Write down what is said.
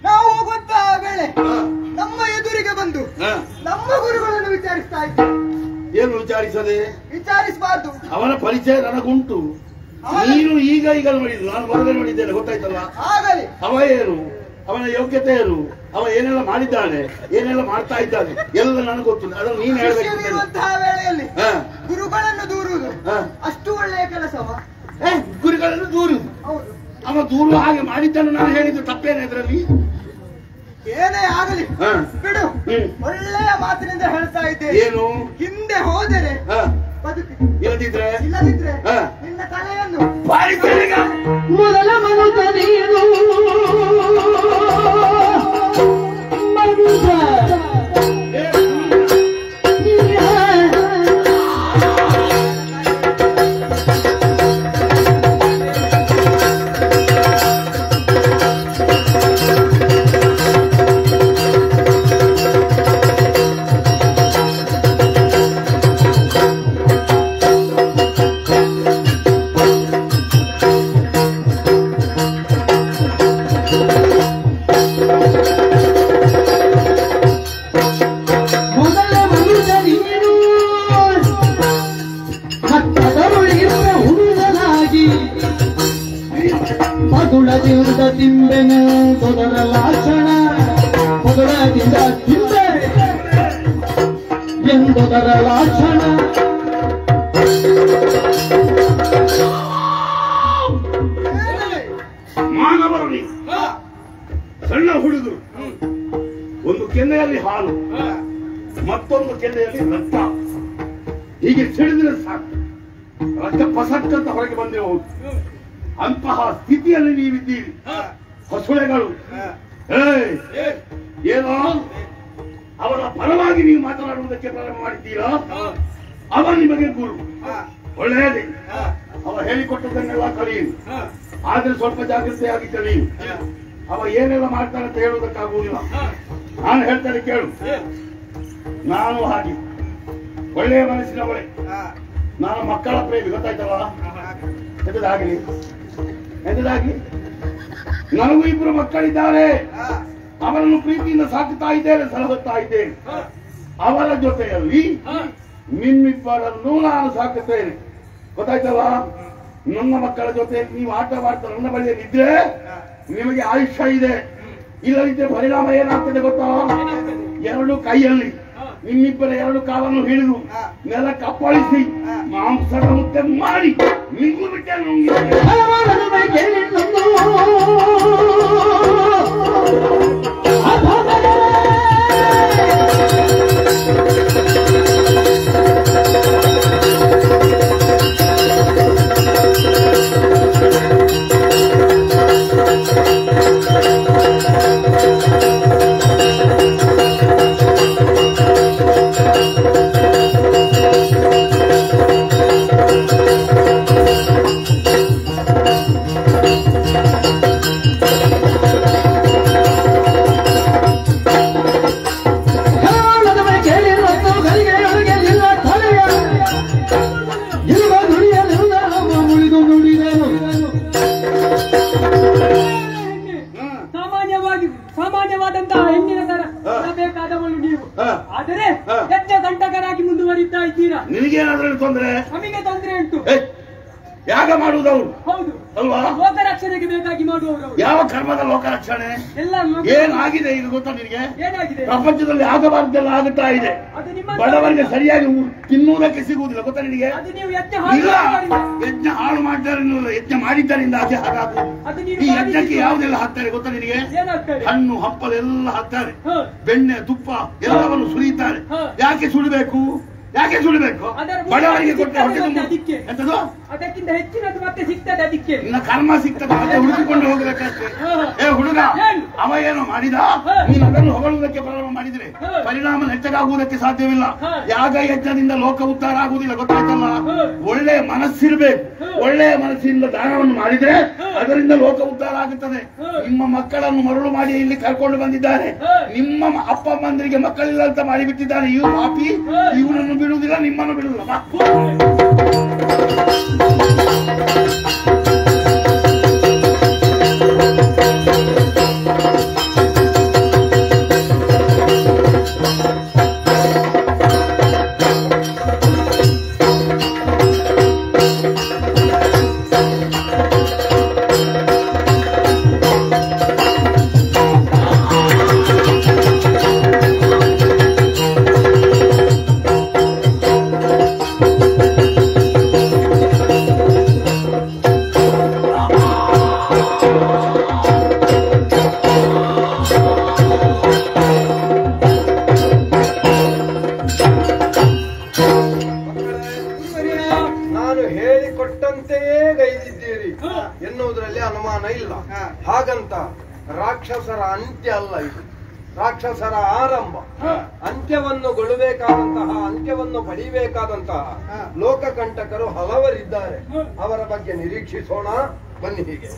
ನಾವು ಹೋಗುತ್ತಾ ವೇಳೆ ನಮ್ಮ ಎದುರಿಗೆ ಬಂದು ನಮ್ಮ ಗುರುಗಳನ್ನು ವಿಚಾರಿಸ್ತಾ ಇದ್ದೇವೆ. ಏನು ವಿಚಾರಿಸದೆ? ವಿಚಾರಿಸಬಾರ್ದು. ಅವನ ಪರಿಚಯ ನನಗುಂಟು. ನೀನು ಈಗ ನೋಡಿದ್ದು, ನಾನು ಹೊರಗೆ ನೋಡಿದ್ದೇನೆ, ಗೊತ್ತಾಯ್ತಲ್ಲ. ಆಗಲಿ ಅವ ಏನು, ಅವನ ಯೋಗ್ಯತೆ ಏನು, ಅವ ಏನೆಲ್ಲ ಮಾಡಿದ್ದಾನೆ, ಏನೆಲ್ಲ ಮಾಡ್ತಾ ಇದ್ದಾನೆ ಎಲ್ಲ ನನಗೆ ಗೊತ್ತು. ಅದನ್ನು ನೀನು ಹೇಳ್ಬೇಕು. ವೇಳೆಯಲ್ಲಿ ಗುರುಗಳನ್ನು ದೂರುವುದು ಅಷ್ಟು ಒಳ್ಳೆಯ ಕೆಲಸವ? ಗುರುಗಳನ್ನು ದೂರುದು? ಅವ ದೂರು ಹಾಗೆ ಮಾಡಿದ್ದನ್ನು ನಾನು ಹೇಳಿದ್ದು ತಪ್ಪೇನೆ ಅದರಲ್ಲಿ? ಏನೇ ಆಗಲಿ ಬಿಡು. ಒಳ್ಳೆಯ ಮಾತಿನಿಂದ ಹೇಳ್ತಾ ಇದ್ದೇನೆ. ಏನು? ಹಿಂದೆ ಹೋದರೆ ಬದುಕಿ, ಇಲ್ಲದಿದ್ರೆ ನಿನ್ನ ತಲೆಯನ್ನು ಮೊದಲ ಮನುತ ನೀನು ಪಗುಳದಿಂದ ತಿಂಬೆನು ತೊದರ ಲಾಕ್ಷಣ, ಪಗುಳದಿಂದ ತಿಂಬೆ ಎಂದೊದರ ಲಾಕ್ಷಣ. ಮಾನವರಲ್ಲಿ ಸಣ್ಣ ಹುಡುಗರು ಒಂದು ಕೆನ್ನೆಯಲ್ಲಿ ಹಾಲು, ಮತ್ತೊಂದು ಕೆನ್ನೆಯಲ್ಲಿ ರಕ್ತ, ಹೀಗೆ ಸಿಡಿದ್ರೆ ಸಾಕು ರಕ್ತ ಪಸಕ್ಕಂತ ಹೊರಗೆ ಬಂದೇ ಹೋಗುದು. ಅಂತಹ ಸ್ಥಿತಿಯಲ್ಲಿ ನೀವಿದ್ದೀರಿ ಹೊಸಳೆಗಳು. ಏನೋ ಅವರ ಪರವಾಗಿ ನೀವು ಮಾತನಾಡುವುದಕ್ಕೆ ಪ್ರಾರಂಭ ಮಾಡಿದ್ದೀರಾ? ಅವ ನಿಮಗೆ ಗುರು, ಒಳ್ಳೆಯದೇ. ಅವ ಹೇಳಿಕೊಟ್ಟದನ್ನೆಲ್ಲ ಕಲಿಯಿರಿ, ಆದ್ರೆ ಸ್ವಲ್ಪ ಜಾಗೃತೆಯಾಗಿ ಕಲಿಯಿರಿ. ಅವ ಏನೆಲ್ಲ ಮಾಡ್ತಾನೆ ಅಂತ ಹೇಳುವುದಕ್ಕಾಗುವುದಿಲ್ಲ. ನಾನು ಹೇಳ್ತೇನೆ ಕೇಳು. ನಾನು ಹಾಗೆ ಒಳ್ಳೆಯ ಮನಸ್ಸಿನವಳೆ, ನಾನು ಮಕ್ಕಳ ಪ್ರೇಮಿ, ಗೊತ್ತಾಯ್ತಲ್ಲ. ಎಂತದಾಗಲಿ ನನಗೂ ಇಬ್ಬರು ಮಕ್ಕಳಿದ್ದಾರೆ. ಅವರನ್ನು ಪ್ರೀತಿಯಿಂದ ಸಾಕುತ್ತಾ ಇದ್ದೇನೆ, ಸಲಹುತ್ತಾ ಇದ್ದೇನೆ. ಅವರ ಜೊತೆಯಲ್ಲಿ ನಿಮ್ಮಿಬ್ಬರನ್ನು ನಾನು ಸಾಕುತ್ತೇನೆ, ಗೊತ್ತಾಯ್ತಲ್ಲ. ನನ್ನ ಮಕ್ಕಳ ಜೊತೆ ನೀವು ಆಟವಾಡ್ತಾ ನನ್ನ ಬಳಿಯಲ್ಲಿ ಇದ್ರೆ ನಿಮಗೆ ಆಯುಷ್ಯ ಇದೆ, ಇಲ್ಲದಿದ್ದರೆ ಪರಿಣಾಮ ಏನಾಗ್ತದೆ ಗೊತ್ತಾ? ಎರಡು ಕೈಯಲ್ಲಿ ನಿಮ್ಮಿಬ್ಬರ ಎರಡು ಕಾಲನ್ನು ಹಿಡಿದು ನೆಲ ಕಪ್ಪಳಿಸಿ ಮಾಂಸದ ಮುದ್ದೆ ಮಾಡಿ ನಿಂಗು ಬಿಟ್ಟೆ ಸಾಮಾನ್ಯವಾದಂತಹ ಹೆಣ್ಣಿನ ತರ ಬೇಕಾದವಳು ನೀವು. ಆದರೆ ಹೆಚ್ಚ ಗಂಟಕರಾಗಿ ಮುಂದುವರಿತಾ ಇದ್ದೀರಾ. ನಿನಗೇನಾದ್ರೂ ತೊಂದರೆ? ನಮಗೆ ತೊಂದರೆ ಉಂಟು. ಯಾಗ ಮಾಡುವುದವರು? ಹೌದು ಅಲ್ವಾ? ಲೋಕರಕ್ಷಣೆಗೆ ಬೇಕಾಗಿ ಮಾಡುವವರು. ಯಾವ ಕರ್ಮದ ಲೋಕರಕ್ಷಣೆ? ಏನಾಗಿದೆ ಇದು ಗೊತ್ತಾ ನಿನಗೆ? ಏನಾಗಿದೆ? ಪ್ರಪಂಚದಲ್ಲಿ ಆಗಬಾರ್ದೆಲ್ಲ ಆಗುತ್ತಾ ಇದೆ. ಬಡವರಿಗೆ ಸರಿಯಾಗಿ ತಿನ್ನುವುದಕ್ಕೆ ಸಿಗುವುದಿಲ್ಲ, ಗೊತ್ತಾ ನಿನಗೆ? ಯಜ್ಞ ಹಾಳು ಮಾಡ್ತಾರೆ, ಯಜ್ಞ ಮಾಡಿದ್ದರಿಂದ ಅದೇ ಹಾಗಾಗುವುದು. ಈ ಯಜ್ಞಕ್ಕೆ ಯಾವುದೆಲ್ಲ ಹಾಕ್ತಾರೆ ಗೊತ್ತಾ ನಿನಗೆ? ಹಣ್ಣು ಹಂಪಲೆಲ್ಲ ಹಾಕ್ತಾರೆ, ಬೆಣ್ಣೆ ತುಪ್ಪ ಎಲ್ಲವನ್ನು ಸುರಿಯುತ್ತಾರೆ. ಯಾಕೆ ಸುಡಬೇಕು? ಯಾಕೆ ಸುಡಬೇಕು? ಅದರ ಬಡವರಿಗೆ ಕೊಟ್ಟರೆ ಹೊಟ್ಟೆ ಸಿಗ್ತದೆ ತುಂಬ ಅದಕ್ಕೆ. ಎಂತದು? ಅದಕ್ಕಿಂತ ಹೆಚ್ಚಿನದು ಮತ್ತೆ ಸಿಗ್ತದೆ ಅದಕ್ಕೆ. ನಿನ್ನ ಕರ್ಮ ಸಿಗ್ತದೆ, ಮತ್ತೆ ಹುಡುಕಿಕೊಂಡು ಹೋಗ್ಬೇಕಷ್ಟೇ. ಏ ಹುಡುಗ, ಅವ ಏನು ಮಾಡಿದ? ನೀನು ಅದನ್ನು ಹೊಗಳುವುದಕ್ಕೆ ಪ್ರಾರಂಭ ಮಾಡಿದ್ರೆ ಪರಿಣಾಮ ನೆಟ್ಟಗಾಗುವುದಕ್ಕೆ ಸಾಧ್ಯವಿಲ್ಲ. ಯಾಗ ಯಜ್ಞದಿಂದ ಲೋಕ ಉದ್ಧಾರ ಆಗುವುದಿಲ್ಲ, ಗೊತ್ತಾಯ್ತಲ್ಲ? ಒಳ್ಳೆ ಮನಸ್ಸಿರ್ಬೇಕು. ಒಳ್ಳೆಯ ಮನಸ್ಸಿನಿಂದ ದಾನವನ್ನು ಮಾಡಿದ್ರೆ ಅದರಿಂದ ಲೋಕ ಉದ್ಧಾರ ಆಗುತ್ತದೆ. ನಿಮ್ಮ ಮಕ್ಕಳನ್ನು ಮರಳು ಮಾಡಿ ಇಲ್ಲಿ ಕರ್ಕೊಂಡು ಬಂದಿದ್ದಾರೆ. ನಿಮ್ಮ ಅಪ್ಪ ಅಮ್ಮಂದರಿಗೆ ಮಕ್ಕಳಿಲ್ಲ ಅಂತ ಮಾಡಿಬಿಟ್ಟಿದ್ದಾರೆ. ಇವು ಪಾಪಿ, ಇವನನ್ನು ಬಿಡುವುದಿಲ್ಲ, ನಿಮ್ಮನ್ನು ಬಿಡುವುದಿಲ್ಲ. ನಾನು ಹೇಳಿಕೊಟ್ಟಂತೆಯೇ ಗೈದಿದ್ದೀರಿ ಎನ್ನುವುದರಲ್ಲಿ ಅನುಮಾನ ಇಲ್ಲ. ಹಾಗಂತ ರಾಕ್ಷಸರ ಅಂತ್ಯ ಅಲ್ಲ ಇದು, ರಾಕ್ಷಸರ ಆರಂಭ. ಅಂತ್ಯವನ್ನು ಗೊಳ್ಳಬೇಕಾದಂತಹ, ಅಂತ್ಯವನ್ನು ಪಡೆಯಬೇಕಾದಂತಹ ಲೋಕಕಂಟಕರು ಹಲವರಿದ್ದಾರೆ. ಅವರ ಬಗ್ಗೆ ನಿರೀಕ್ಷಿಸೋಣ. ಬನ್ನಿ ಹೀಗೆ.